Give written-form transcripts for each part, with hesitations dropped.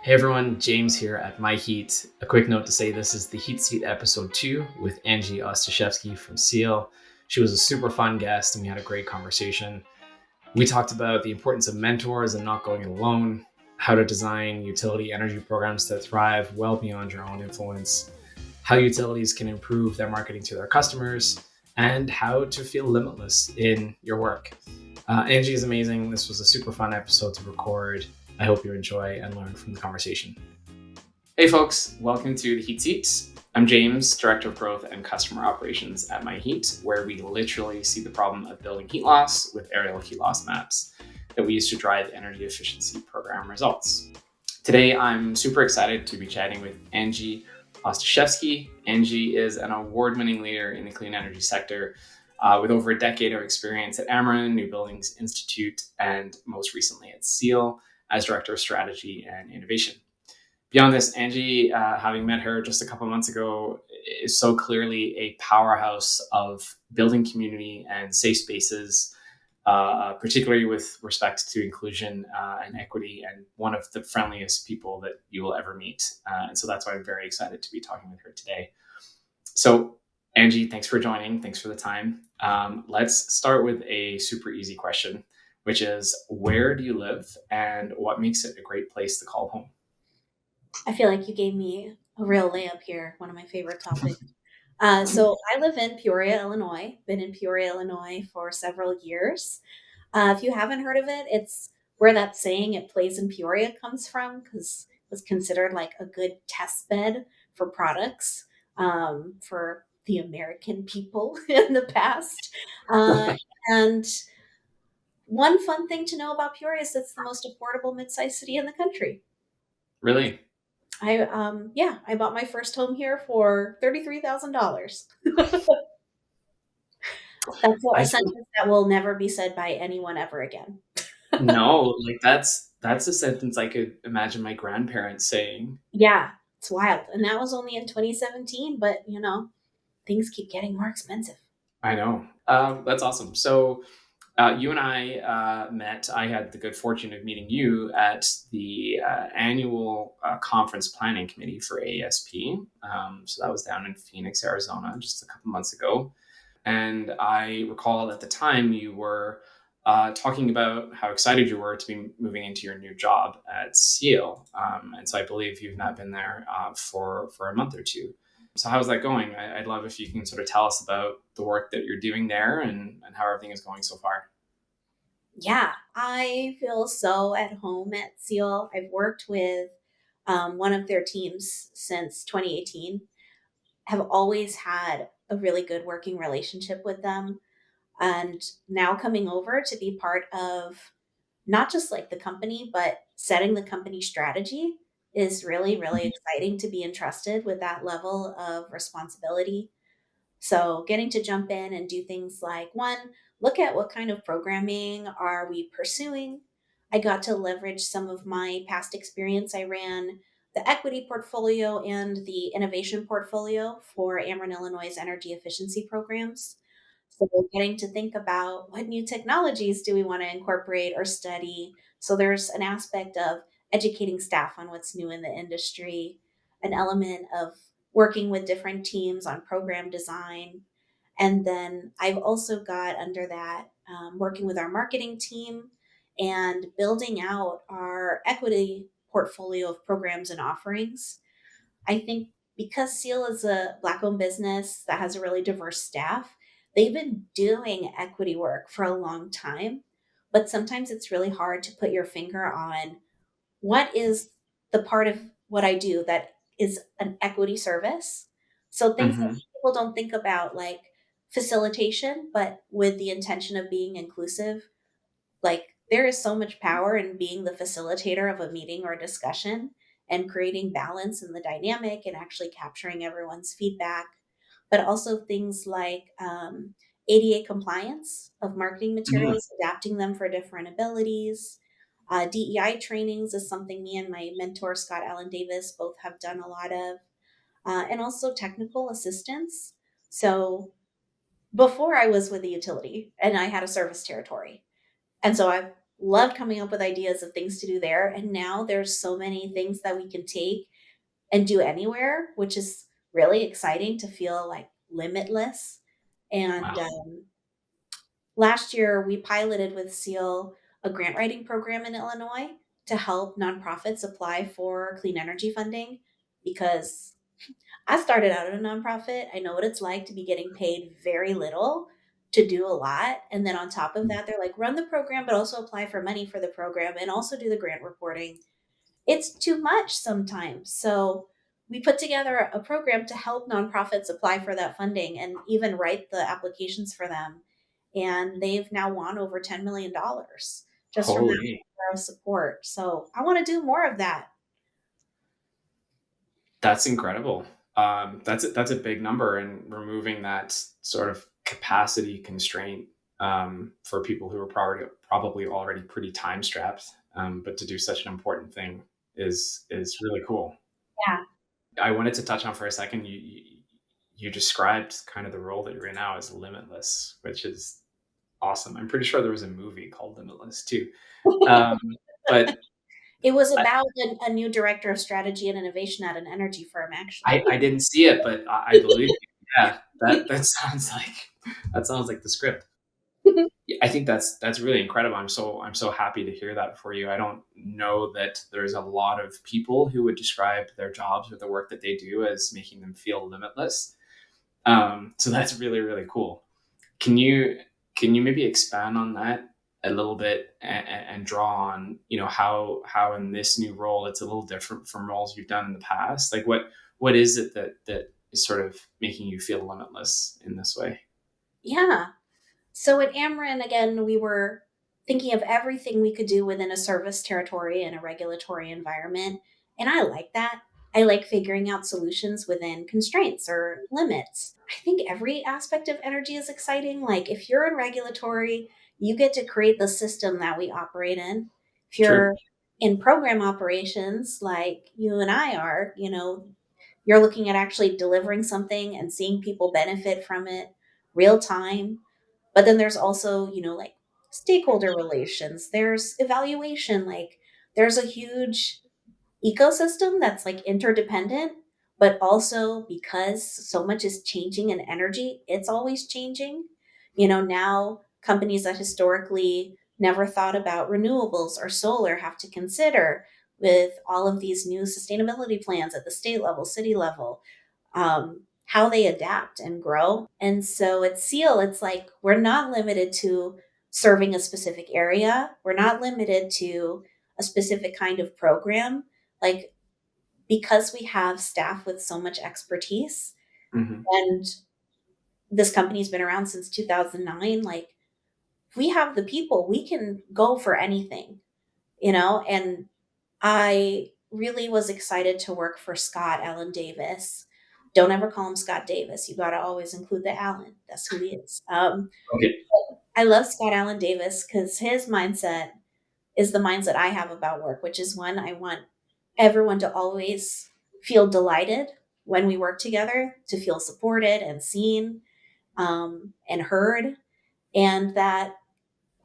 Hey everyone, James here at MyHEAT. A quick note to say this is the Heat Seat episode 2 with Angie Ostaszewski from SEEL. She was a super fun guest and we had a great conversation. We talked about the importance of mentors and not going it alone, how to design utility energy programs that thrive well beyond your own influence, how utilities can improve their marketing to their customers, and how to feel limitless in your work. Angie is amazing. This was a super fun episode to record. I hope you enjoy and learn from the conversation. Hey folks, welcome to the Heat Seat. I'm James, Director of Growth and Customer Operations at MyHEAT, where we literally see the problem of building heat loss with aerial heat loss maps that we use to drive energy efficiency program results. Today, I'm super excited to be chatting with Angie Ostaszewski. Angie is an award-winning leader in the clean energy sector with over a decade of experience at Ameren, New Buildings Institute, and most recently at SEEL as Director of Strategy and Innovation. Beyond this, Angie, having met her just a couple months ago, is so clearly a powerhouse of building community and safe spaces, particularly with respect to inclusion and equity, and one of the friendliest people that you will ever meet. And so that's why I'm very excited to be talking with her today. So Angie, thanks for joining. Thanks for the time. Let's start with a super easy question, which is, where do you live and what makes it a great place to call home? I feel like you gave me a real layup here, one of my favorite topics. So I live in Peoria, Illinois, been in Peoria, Illinois for several years. If you haven't heard of it, it's where that saying "it plays in Peoria" comes from, because it was considered like a good test bed for products for the American people in the past. Uh, and one fun thing to know about Peoria is it's the most affordable mid-sized city in the country. Really? I bought my first home here for $33,000. That's a I think sentence that will never be said by anyone ever again. no, like that's a sentence I could imagine my grandparents saying. Yeah, it's wild. And that was only in 2017, but things keep getting more expensive. I know. That's awesome. So you and I met. I had the good fortune of meeting you at the annual conference planning committee for ASP. So that was down in Phoenix, Arizona, just a couple months ago. And I recall at the time you were talking about how excited you were to be moving into your new job at SEAL. And so I believe you've not been there for a month or two. So how's that going? I'd love if you can sort of tell us about the work that you're doing there and how everything is going so far. Yeah, I feel so at home at SEAL. I've worked with one of their teams since 2018, have always had a really good working relationship with them. And now coming over to be part of not just like the company, but setting the company strategy is really, really exciting to be entrusted with that level of responsibility. So getting to jump in and do things like, one, look at what kind of programming are we pursuing. I got to leverage some of my past experience. I ran the equity portfolio and the innovation portfolio for Ameren, Illinois' energy efficiency programs. So getting to think about what new technologies do we want to incorporate or study. So there's an aspect of educating staff on what's new in the industry, an element of working with different teams on program design. And then I've also got under that working with our marketing team and building out our equity portfolio of programs and offerings. I think because SEAL is a Black owned business that has a really diverse staff, they've been doing equity work for a long time. But sometimes it's really hard to put your finger on what is the part of what I do that is an equity service. So things that Mm-hmm. people don't think about, like facilitation, but with the intention of being inclusive. Like, there is so much power in being the facilitator of a meeting or discussion and creating balance in the dynamic and actually capturing everyone's feedback, but also things like ADA compliance of marketing Mm-hmm. materials, adapting them for different abilities. DEI trainings is something me and my mentor, Scott Allen Davis, both have done a lot of, and also technical assistance. So before I was with the utility and I had a service territory, and so I've loved coming up with ideas of things to do there. And now there's so many things that we can take and do anywhere, which is really exciting to feel like limitless. And Wow. last year, we piloted with SEAL a grant writing program in Illinois to help nonprofits apply for clean energy funding because I started out at a nonprofit. I know what it's like to be getting paid very little to do a lot. And then on top of that, they're like, run the program, but also apply for money for the program and also do the grant reporting. It's too much sometimes. So we put together a program to help nonprofits apply for that funding and even write the applications for them. And they've now won over $10 million just from that Holy, of support. So I want to do more of that. that's incredible. That's a big number, and removing that sort of capacity constraint for people who are probably already pretty time strapped, but to do such an important thing is really cool. Yeah. I wanted to touch on for a second. You described kind of the role that you're in now as limitless, which is awesome. I'm pretty sure there was a movie called Limitless too. Um, but It was I, about a new director of strategy and innovation at an energy firm, actually. I didn't see it, but I believe you. Yeah, that sounds like the script. Yeah, I think that's really incredible. I'm so happy to hear that for you. I don't know that there's a lot of people who would describe their jobs or the work that they do as making them feel limitless. So that's really really cool. Can you can you maybe expand on that a little bit and draw on how in this new role it's a little different from roles you've done in the past? Like what is it that is sort of making you feel limitless in this way? Yeah. So at Ameren, again, we were thinking of everything we could do within a service territory and a regulatory environment. And I like that. I like figuring out solutions within constraints or limits. I think every aspect of energy is exciting. Like if you're in regulatory, you get to create the system that we operate in. If True. you're in program operations, like you and I are, you're looking at actually delivering something and seeing people benefit from it real time. But then there's also, like stakeholder relations, there's evaluation, like there's a huge ecosystem that's like interdependent, but also because so much is changing in energy, it's always changing. Now companies that historically never thought about renewables or solar have to consider with all of these new sustainability plans at the state level, city level, how they adapt and grow. And so at SEAL, it's like we're not limited to serving a specific area. We're not limited to a specific kind of program. Like because we have staff with so much expertise Hmm. and this company's been around since 2009, like we have the people, we can go for anything, and I really was excited to work for Scott Allen Davis. Don't ever call him Scott Davis. You got to always include the Allen. That's who he is. Okay. I love Scott Allen Davis because his mindset is the mindset I have about work, which is one, I want everyone to always feel delighted when we work together, to feel supported and seen, and heard, and that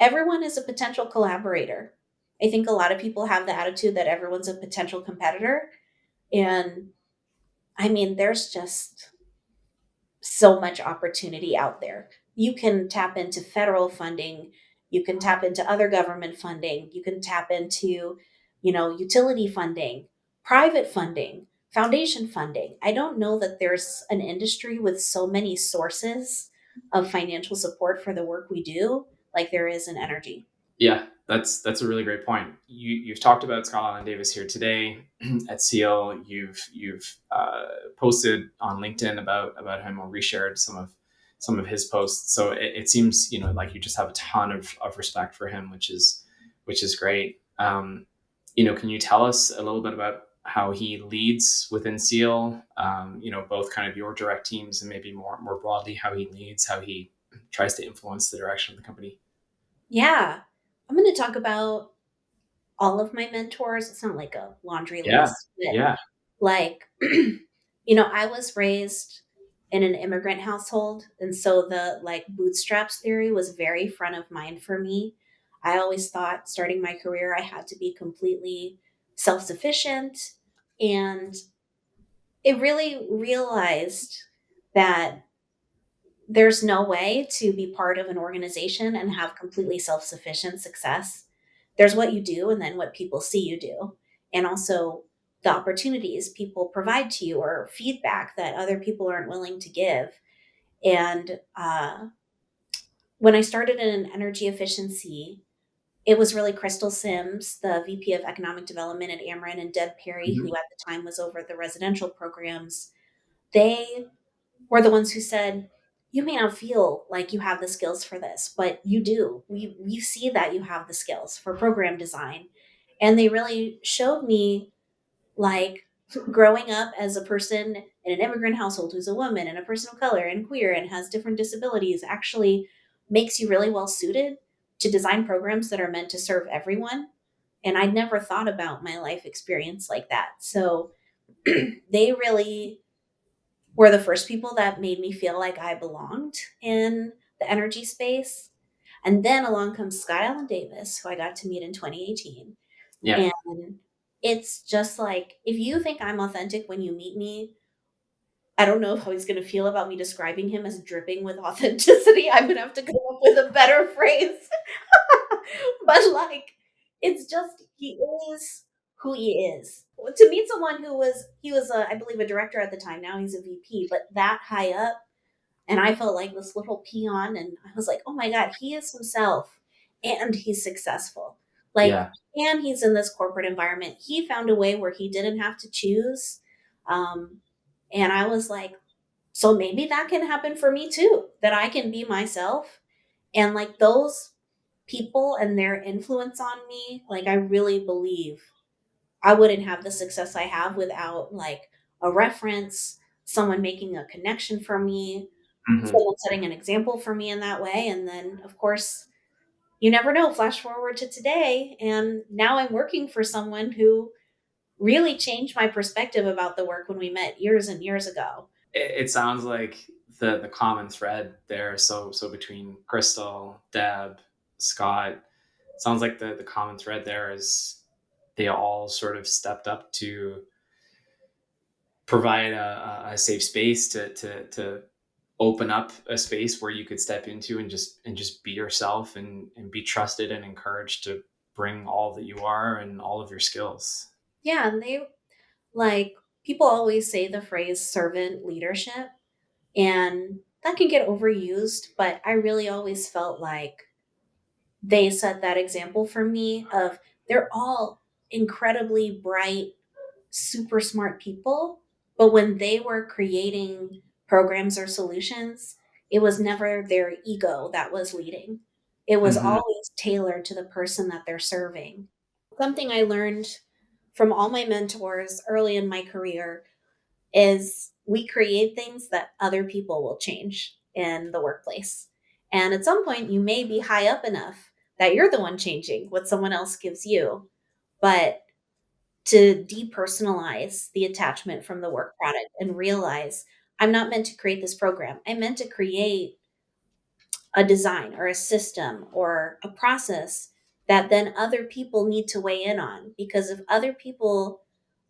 everyone is a potential collaborator. I think a lot of people have the attitude that everyone's a potential competitor. And I mean, there's just so much opportunity out there. You can tap into federal funding, you can tap into other government funding, you can tap into, utility funding, private funding, foundation funding. I don't know that there's an industry with so many sources of financial support for the work we do like there is in energy. Yeah, that's a really great point. You've talked about Scott Allen Davis here today at SEAL. You've posted on LinkedIn about him or reshared some of his posts. So it seems like you just have a ton of respect for him, which is great. Can you tell us a little bit about how he leads within SEAL? Both kind of your direct teams and maybe more broadly how he leads, how he tries to influence the direction of the company. Yeah. I'm going to talk about all of my mentors. It's not like a laundry Yeah, list, but yeah. like, I was raised in an immigrant household. And so the like bootstraps theory was very front of mind for me. I always thought starting my career, I had to be completely self sufficient. And it really realized that there's no way to be part of an organization and have completely self sufficient success. There's what you do and then what people see you do. And also the opportunities people provide to you or feedback that other people aren't willing to give. And when I started in energy efficiency, it was really Crystal Sims, the VP of Economic Development at Ameren, and Deb Perry, who Mhm. at the time was over the residential programs. They were the ones who said, "You may not feel like you have the skills for this, but you do. We see that you have the skills for program design." And they really showed me, like, growing up as a person in an immigrant household who's a woman and a person of color and queer and has different disabilities actually makes you really well suited to design programs that are meant to serve everyone. And I'd never thought about my life experience like that. So they really were the first people that made me feel like I belonged in the energy space. And then along comes Scott Allen Davis, who I got to meet in 2018. Yeah. And it's just like, if you think I'm authentic when you meet me, I don't know how he's going to feel about me describing him as dripping with authenticity. I'm going to have to come up with a better phrase. But like, it's just, he is who he is. To meet someone who was, he was, I believe, a director at the time. Now he's a VP, but that high up, and I felt like this little peon, and I was like, oh my God, he is himself and he's successful. Like, Yeah. and he's in this corporate environment. He found a way where he didn't have to choose. Um, and I was like, so maybe that can happen for me too, that I can be myself. And like those people and their influence on me, like I really believe I wouldn't have the success I have without like a reference, someone making a connection for me, Hmm. someone setting an example for me in that way. And then, of course, you never know, flash forward to today. And now I'm working for someone who really changed my perspective about the work when we met years and years ago. It sounds like the common thread there. So between Crystal, Deb, Scott, it sounds like the common thread there is they all sort of stepped up to provide a safe space to open up a space where you could step into and just be yourself and be trusted and encouraged to bring all that you are and all of your skills. Yeah. And they like, people always say the phrase servant leadership, and that can get overused, but I really always felt like they set that example for me of they're all incredibly bright, super smart people, but when they were creating programs or solutions, it was never their ego that was leading. It was Hmm. always tailored to the person that they're serving. Something I learned from all my mentors early in my career is we create things that other people will change in the workplace. And at some point, you may be high up enough that you're the one changing what someone else gives you. But to depersonalize the attachment from the work product and realize I'm not meant to create this program, I'm meant to create a design or a system or a process that then other people need to weigh in on. Because if other people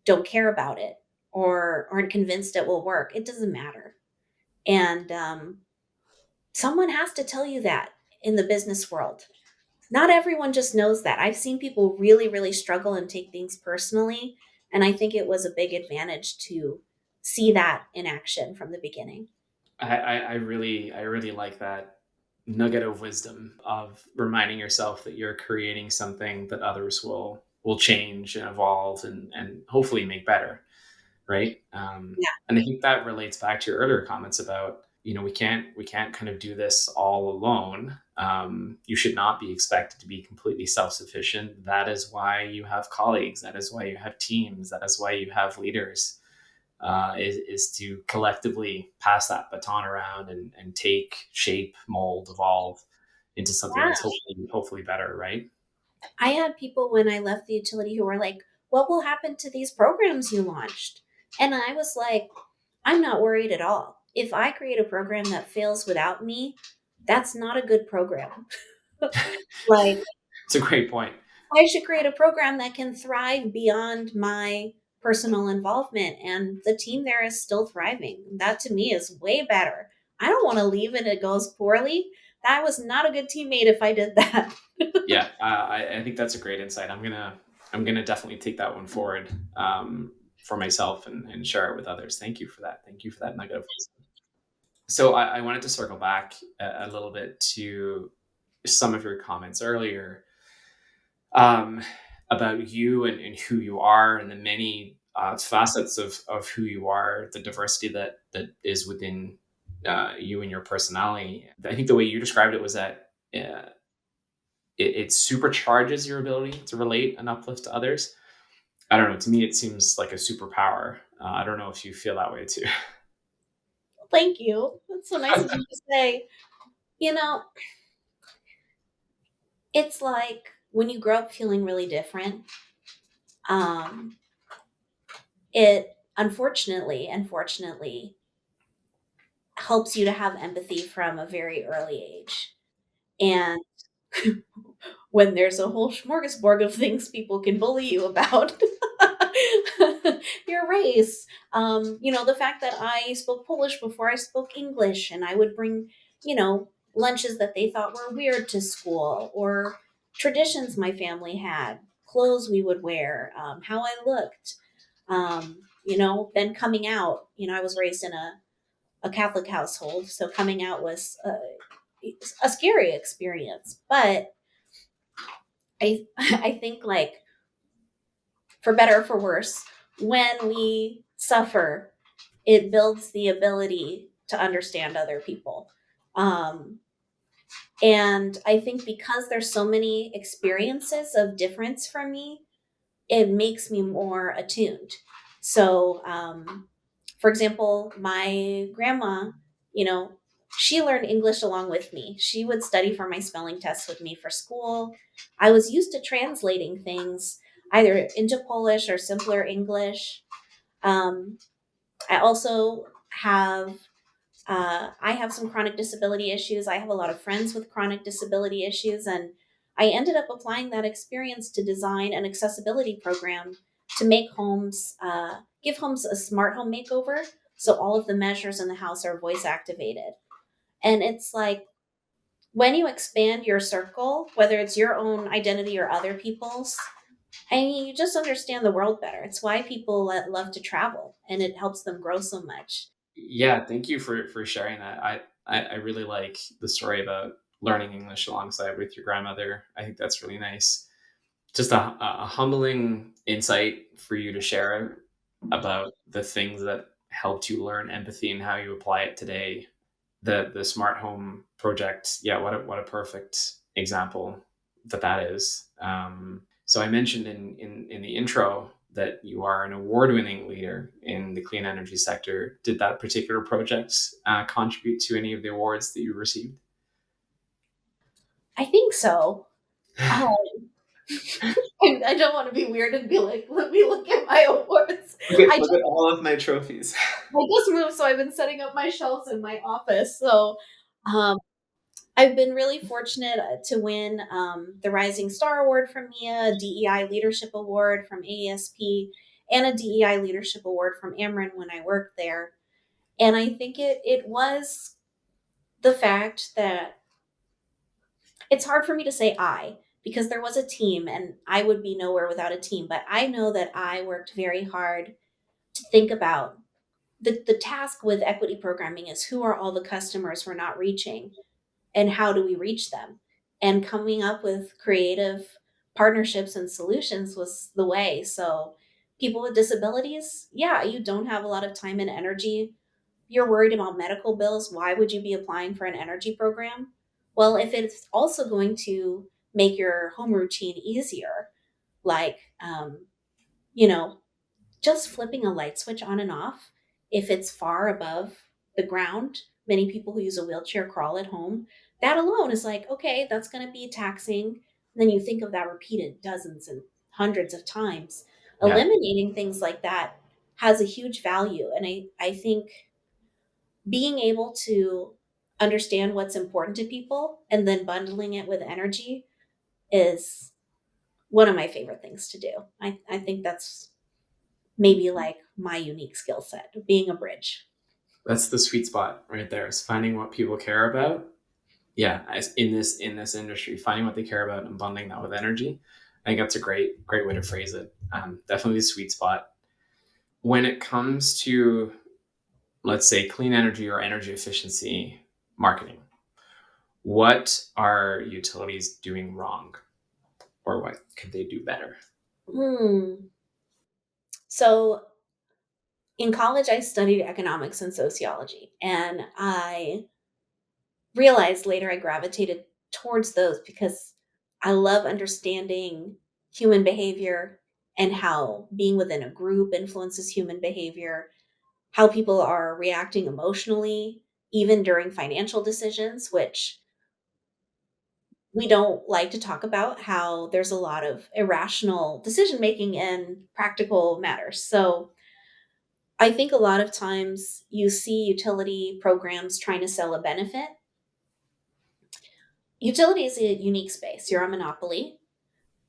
don't care about it or aren't convinced it will work, it doesn't matter. And someone has to tell you that in the business world. Not everyone just knows that. I've seen people really, really struggle and take things personally. And I think it was a big advantage to see that in action from the beginning. I really like that nugget of wisdom of reminding yourself that you're creating something that others will change and evolve and hopefully make better, right? Yeah. And I think that relates back to your earlier comments about, we can't kind of do this all alone. You should not be expected to be completely self-sufficient. That is why you have colleagues. That is why you have teams. That is why you have leaders. Is to collectively pass that baton around and take shape, mold, evolve into something Yeah. that's hopefully better, right? I had people when I left the utility who were like, what will happen to these programs you launched? And I was like, I'm not worried at all. If I create a program that fails without me, that's not a good program. Like, It's a great point. I should create a program that can thrive beyond my personal involvement, and the team there is still thriving. That to me is way better. I don't want to leave and it goes poorly. That was not a good teammate if I did that. Yeah, I think that's a great insight. I'm gonna definitely take that one forward, for myself, and share it with others. Thank you for that. Thank you for that nugget of wisdom. So I wanted to circle back a little bit to some of your comments earlier, um, about you, and who you are, and the many facets of who you are, the diversity that is within you and your personality. I think the way you described it was that it supercharges your ability to relate and uplift to others. I don't know. To me, it seems like a superpower. I don't know if you feel that way too. Thank you. That's so nice of you to say. You know, it's like when you grow up feeling really different, um, it unfortunately helps you to have empathy from a very early age. And when there's a whole smorgasbord of things people can bully you about, your race, the fact that I spoke Polish before I spoke English, and I would bring, lunches that they thought were weird to school, or traditions my family had, clothes we would wear, how I looked, then coming out. I was raised in a Catholic household, so coming out was a scary experience. But I I think, like, for better or for worse, when we suffer, it builds the ability to understand other people. Um, and I think because there's so many experiences of difference for me, it makes me more attuned. So, for example, my grandma, you know, she learned English along with me. She would study for my spelling tests with me for school. I was used to translating things either into Polish or simpler English. Um, I also have I have some chronic disability issues. I have a lot of friends with chronic disability issues, and I ended up applying that experience to design an accessibility program to give homes a smart home makeover. So all of the measures in the house are voice activated. And it's like when you expand your circle, whether it's your own identity or other people's, you just understand the world better. It's why people love to travel, and it helps them grow so much. Yeah, thank you for sharing that. I really like the story about learning English alongside with your grandmother. I think that's really nice. Just a humbling insight for you to share about the things that helped you learn empathy and how you apply it today. The smart home project, yeah, what a perfect example that is. So I mentioned in the intro that you are an award-winning leader in the clean energy sector. Did that particular project contribute to any of the awards that you received? I think so. Um, I don't want to be weird and be like, let me look at my awards. I Look at all of my trophies. I just moved, so I've been setting up my shelves in my office. So, um, I've been really fortunate to win the Rising Star Award from MIA, a DEI Leadership Award from AESP, and a DEI Leadership Award from Ameren when I worked there. And I think it was the fact that it's hard for me to say I, because there was a team and I would be nowhere without a team. But I know that I worked very hard to think about the task with equity programming is who are all the customers we're not reaching, and how do we reach them? And coming up with creative partnerships and solutions was the way. So, people with disabilities, yeah, you don't have a lot of time and energy. You're worried about medical bills. Why would you be applying for an energy program? Well, if it's also going to make your home routine easier, like, you know, just flipping a light switch on and off, if it's far above the ground, many people who use a wheelchair crawl at home, that alone is like, okay, that's going to be taxing. And then you think of that repeated dozens and hundreds of times. Yeah, Eliminating things like that has a huge value. And I think being able to understand what's important to people and then bundling it with energy, is one of my favorite things to do. I think that's maybe like my unique skill set, being a bridge. That's the sweet spot right there, is finding what people care about. Yeah, as in this industry, finding what they care about and bundling that with energy. I think that's a great way to phrase it. Definitely the sweet spot. When it comes to, let's say, clean energy or energy efficiency marketing, what are utilities doing wrong, or what could they do better? Hmm. So in college, I studied economics and sociology, and I realized later I gravitated towards those because I love understanding human behavior and how being within a group influences human behavior, how people are reacting emotionally, even during financial decisions, which we don't like to talk about, how there's a lot of irrational decision making in practical matters. So I think a lot of times you see utility programs trying to sell a benefit. Utility is a unique space. You're a monopoly.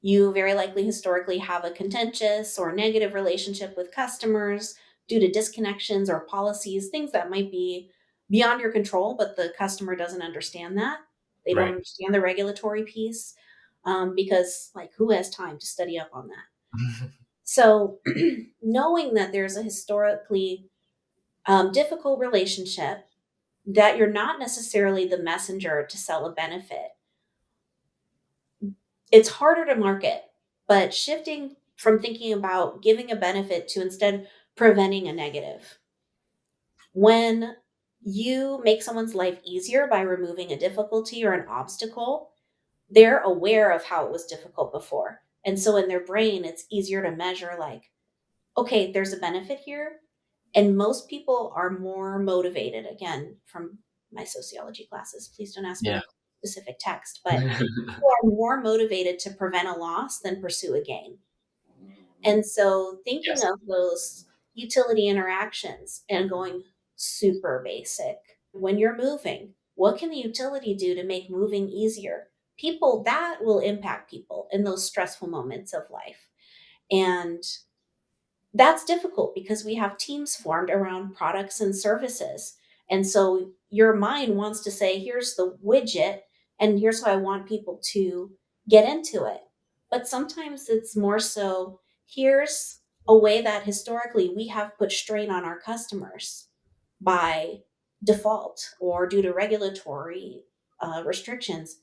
You very likely historically have a contentious or negative relationship with customers due to disconnections or policies, things that might be beyond your control, but the customer doesn't understand that. They don't Right. understand the regulatory piece, because, like, who has time to study up on that? So, knowing that there's a historically difficult relationship, that you're not necessarily the messenger to sell a benefit, it's harder to market, but shifting from thinking about giving a benefit to instead preventing a negative. When you make someone's life easier by removing a difficulty or an obstacle, they're aware of how it was difficult before. And so in their brain, it's easier to measure, like, okay, there's a benefit here. And most people are more motivated, again, from my sociology classes. Please don't ask me Yeah. to specific text, but people are more motivated to prevent a loss than pursue a gain. And so thinking Yes. of those utility interactions and going super basic. When you're moving, what can the utility do to make moving easier? People, that will impact people in those stressful moments of life. And that's difficult because we have teams formed around products and services. And so your mind wants to say, here's the widget, and here's how I want people to get into it. But sometimes it's more so, here's a way that historically we have put strain on our customers by default or due to regulatory restrictions.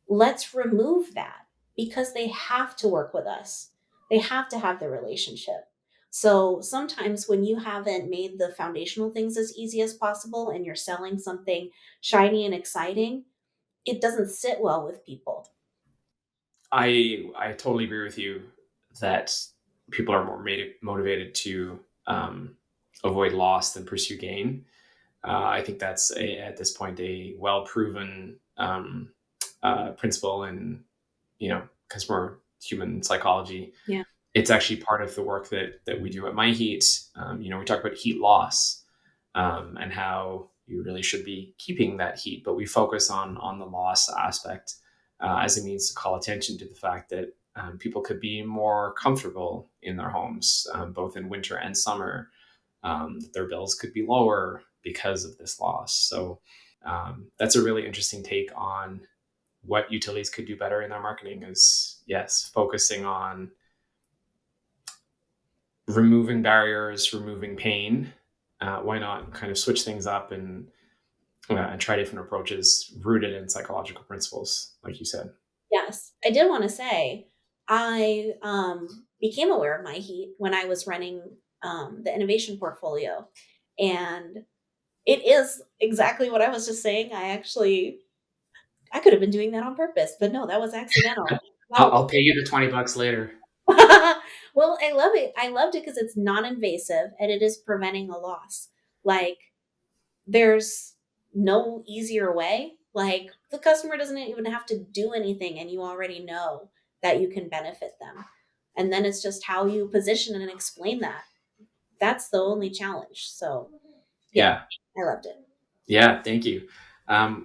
Let's remove that because they have to work with us. They have to have the relationship. So sometimes when you haven't made the foundational things as easy as possible and you're selling something shiny and exciting, it doesn't sit well with people. I totally agree with you that people are more motivated to avoid loss than pursue gain. I think that's at this point a well proven principle in, customer human psychology. Yeah. It's actually part of the work that we do at MyHEAT. We talk about heat loss, and how you really should be keeping that heat, but we focus on the loss aspect, as a means to call attention to the fact that people could be more comfortable in their homes, both in winter and summer. That their bills could be lower because of this loss. So that's a really interesting take on what utilities could do better in their marketing. Is, yes, focusing on removing barriers, removing pain. Why not kind of switch things up and try different approaches rooted in psychological principles, like you said? Yes. I did want to say I became aware of my heat when I was running the innovation portfolio. And it is exactly what I was just saying. I could have been doing that on purpose, but no, that was accidental. I'll Well, pay you the $20 later. well, I love it. I loved it because it's non-invasive and it is preventing a loss. Like, there's no easier way. Like, the customer doesn't even have to do anything and you already know that you can benefit them. And then it's just how you position and explain that. That's the only challenge. So, yeah, Yeah. I loved it. Yeah, thank you.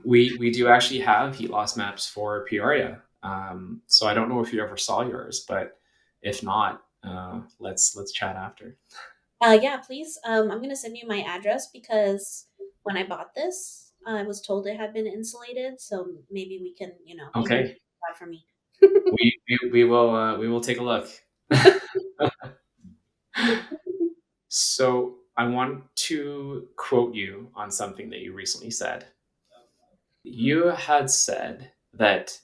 We do actually have heat loss maps for Peoria. So I don't know if you ever saw yours, but if not, let's chat after. Yeah, please. I'm gonna send you my address because when I bought this, I was told it had been insulated. So maybe we can, you can Okay, buy that for me. we will take a look. So I want to quote you on something that you recently said. You had said that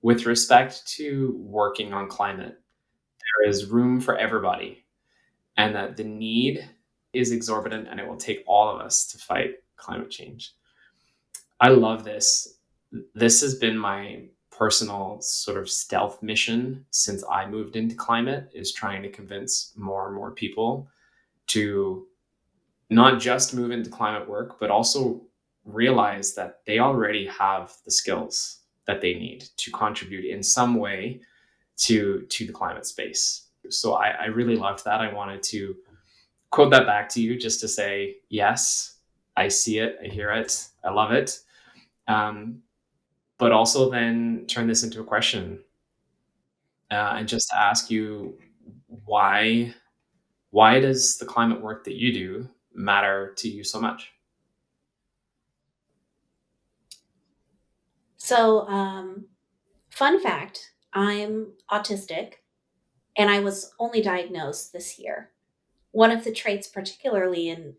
with respect to working on climate, there is room for everybody, and that the need is exorbitant and it will take all of us to fight climate change. I love this. This has been my personal sort of stealth mission since I moved into climate, is trying to convince more and more people to not just move into climate work, but also realize that they already have the skills that they need to contribute in some way to the climate space. So I really loved that. I wanted to quote that back to you just to say, yes, I see it, I hear it, I love it. Um, but also then turn this into a question, and just to ask you why why does the climate work that you do matter to you so much? So, fun fact, I'm autistic and I was only diagnosed this year. One of the traits, particularly in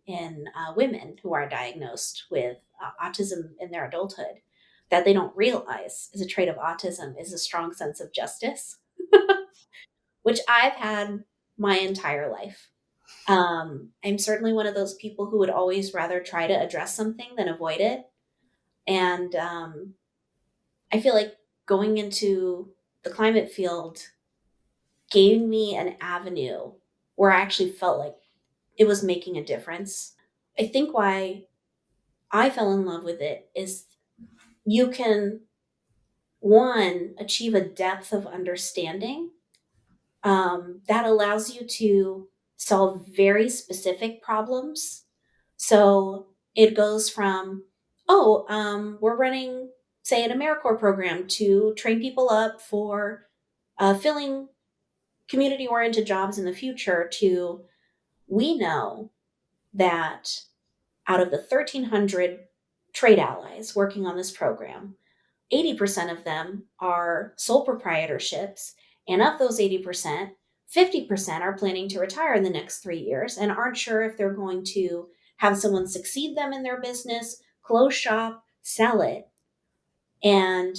women who are diagnosed with autism in their adulthood, that they don't realize is a trait of autism is a strong sense of justice, which I've had my entire life. I'm certainly one of those people who would always rather try to address something than avoid it. And I feel like going into the climate field gave me an avenue where I actually felt like it was making a difference. I think why I fell in love with it is you can, one, achieve a depth of understanding that allows you to solve very specific problems. So it goes from, we're running, say, an AmeriCorps program to train people up for filling community oriented jobs in the future, to we know that out of the 1,300 trade allies working on this program, 80% of them are sole proprietorships. And of those 80%, 50% are planning to retire in the next 3 years and aren't sure if they're going to have someone succeed them in their business, close shop, sell it. And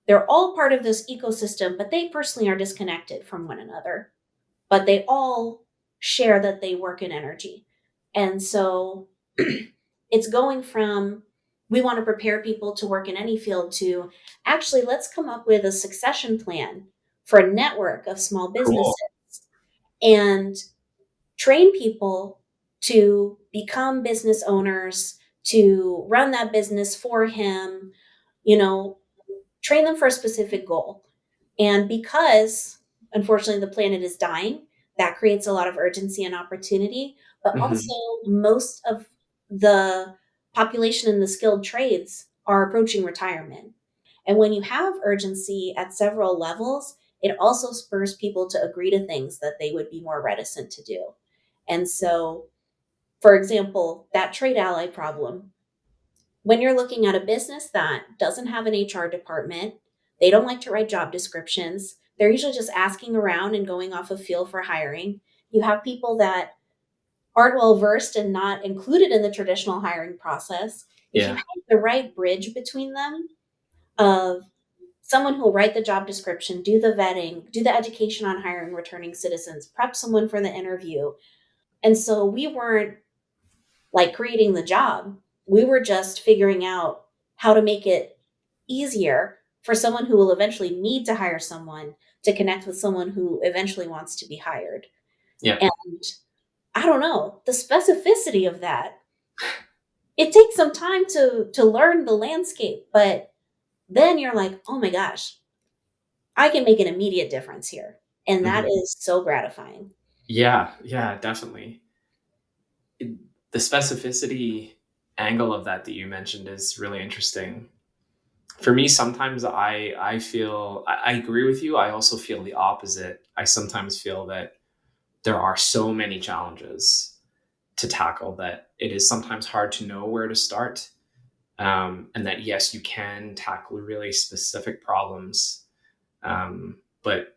they're all part of this ecosystem, but they personally are disconnected from one another. But they all share that they work in energy. And so it's going from we want to prepare people to work in any field to actually let's come up with a succession plan for a network of small businesses Cool. and train people to become business owners, to run that business for him, you know, train them for a specific goal. And because unfortunately the planet is dying, that creates a lot of urgency and opportunity. But Hmm. also, most of the population in the skilled trades are approaching retirement. And when you have urgency at several levels, it also spurs people to agree to things that they would be more reticent to do. And so, for example, that trade ally problem, when you're looking at a business that doesn't have an HR department, they don't like to write job descriptions. They're usually just asking around and going off of feel for hiring. You have people that aren't well versed and not included in the traditional hiring process. If you Yeah. have the right bridge between them of someone who will write the job description, do the vetting, do the education on hiring returning citizens, prep someone for the interview. And so we weren't like creating the job. We were just figuring out how to make it easier for someone who will eventually need to hire someone to connect with someone who eventually wants to be hired. Yeah. And I don't know, the specificity of that, it takes some time to learn the landscape, but then you're like, "Oh my gosh, I can make an immediate difference here." And that Hmm. is so gratifying. Yeah. Yeah. Definitely. The specificity angle of that you mentioned is really interesting. For me, sometimes I feel I agree with you. I also feel the opposite. I sometimes feel that there are so many challenges to tackle that it is sometimes hard to know where to start. And that yes, you can tackle really specific problems, but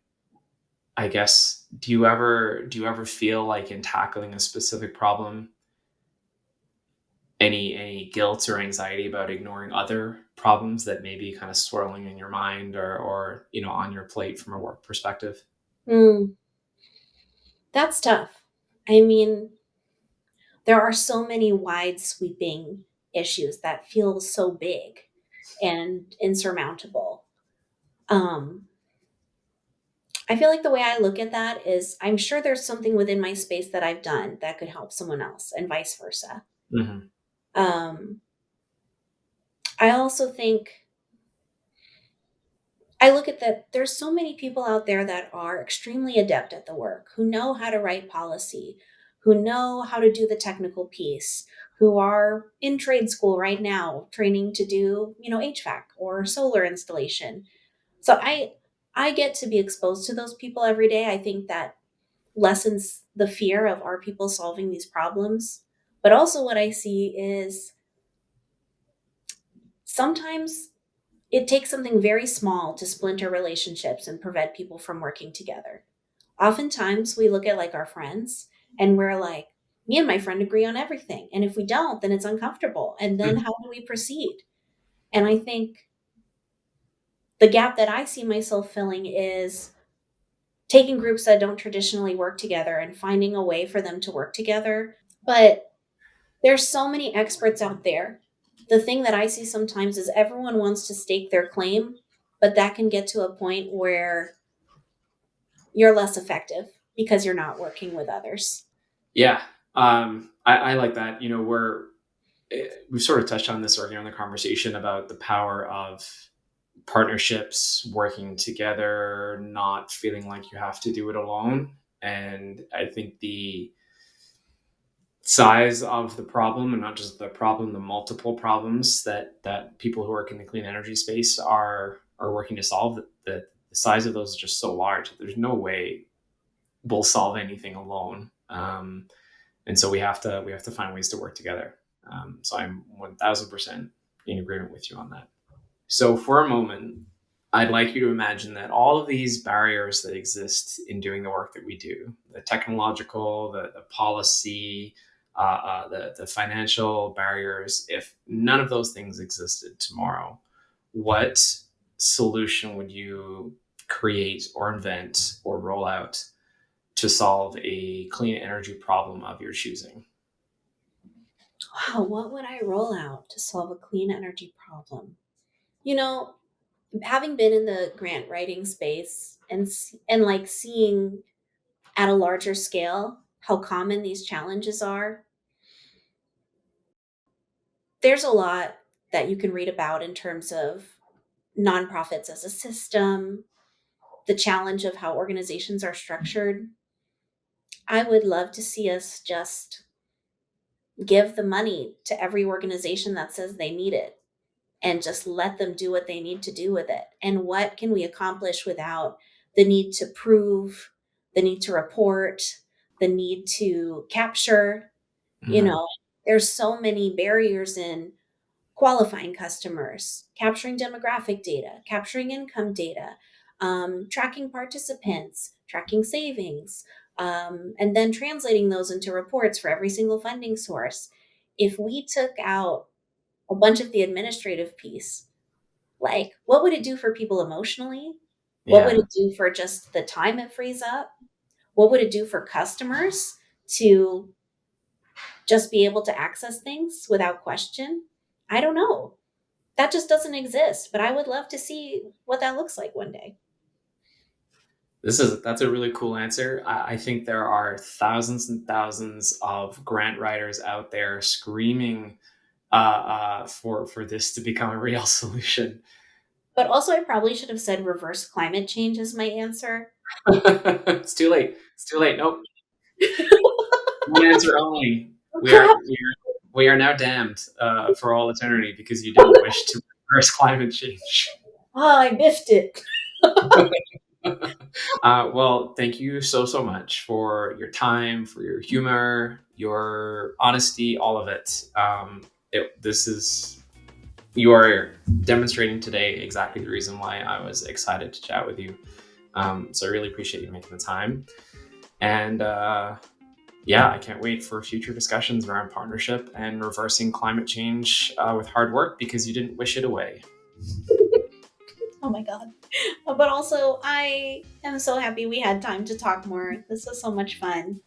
I guess do you ever feel like in tackling a specific problem, any guilt or anxiety about ignoring other problems that may be kind of swirling in your mind or on your plate from a work perspective? Mm, that's tough. I mean, there are so many wide sweeping issues that feel so big and insurmountable. Um, I feel like the way I look at that is I'm sure there's something within my space that I've done that could help someone else and vice versa. Hmm. Um, I also think I look at that there's so many people out there that are extremely adept at the work, who know how to write policy, who know how to do the technical piece, who are in trade school right now training to do, HVAC or solar installation. So I get to be exposed to those people every day. I think that lessens the fear of our people solving these problems. But also what I see is sometimes it takes something very small to splinter relationships and prevent people from working together. Oftentimes we look at like our friends and we're like, me and my friend agree on everything. And if we don't, then it's uncomfortable. And then how do we proceed? And I think the gap that I see myself filling is taking groups that don't traditionally work together and finding a way for them to work together. But there's so many experts out there. The thing that I see sometimes is everyone wants to stake their claim, but that can get to a point where you're less effective because you're not working with others. Yeah, I like that. We've sort of touched on this earlier in the conversation about the power of partnerships, working together, not feeling like you have to do it alone. And I think the size of the problem, and not just the problem, the multiple problems that people who work in the clean energy space are working to solve, the size of those is just so large. There's no way we'll solve anything alone. And so we have to find ways to work together. So I'm 1,000% in agreement with you on that. So for a moment, I'd like you to imagine that all of these barriers that exist in doing the work that we do, the technological, the policy, the financial barriers, if none of those things existed tomorrow, what solution would you create or invent or roll out to solve a clean energy problem of your choosing? Wow, what would I roll out to solve a clean energy problem? You know, having been in the grant writing space and like seeing at a larger scale how common these challenges are, there's a lot that you can read about in terms of nonprofits as a system, the challenge of how organizations are structured. I would love to see us just give the money to every organization that says they need it and just let them do what they need to do with it. And what can we accomplish without the need to prove, the need to report, the need to capture? You Mhm. know, there's so many barriers in qualifying customers, capturing demographic data, capturing income data, tracking participants, tracking savings, and then translating those into reports for every single funding source. If we took out a bunch of the administrative piece, like what would it do for people emotionally? What would Yeah. it do for just the time it frees up? What would it do for customers to just be able to access things without question? I don't know. That just doesn't exist, but I would love to see what that looks like one day. That's a really cool answer. I think there are thousands and thousands of grant writers out there screaming for this to become a real solution. But also, I probably should have said reverse climate change as my answer. It's too late. It's too late. Nope. One answer only. Oh, We are crap. we are we are now damned for all eternity because you didn't wish to. reverse climate change. Oh, I missed it. Well, thank you so much for your time, for your humor, your honesty, all of it. This is you are demonstrating today exactly the reason why I was excited to chat with you. So I really appreciate you making the time. And yeah, I can't wait for future discussions around partnership and reversing climate change with hard work, because you didn't wish it away. Oh my God. But also, I am so happy we had time to talk more. This was so much fun.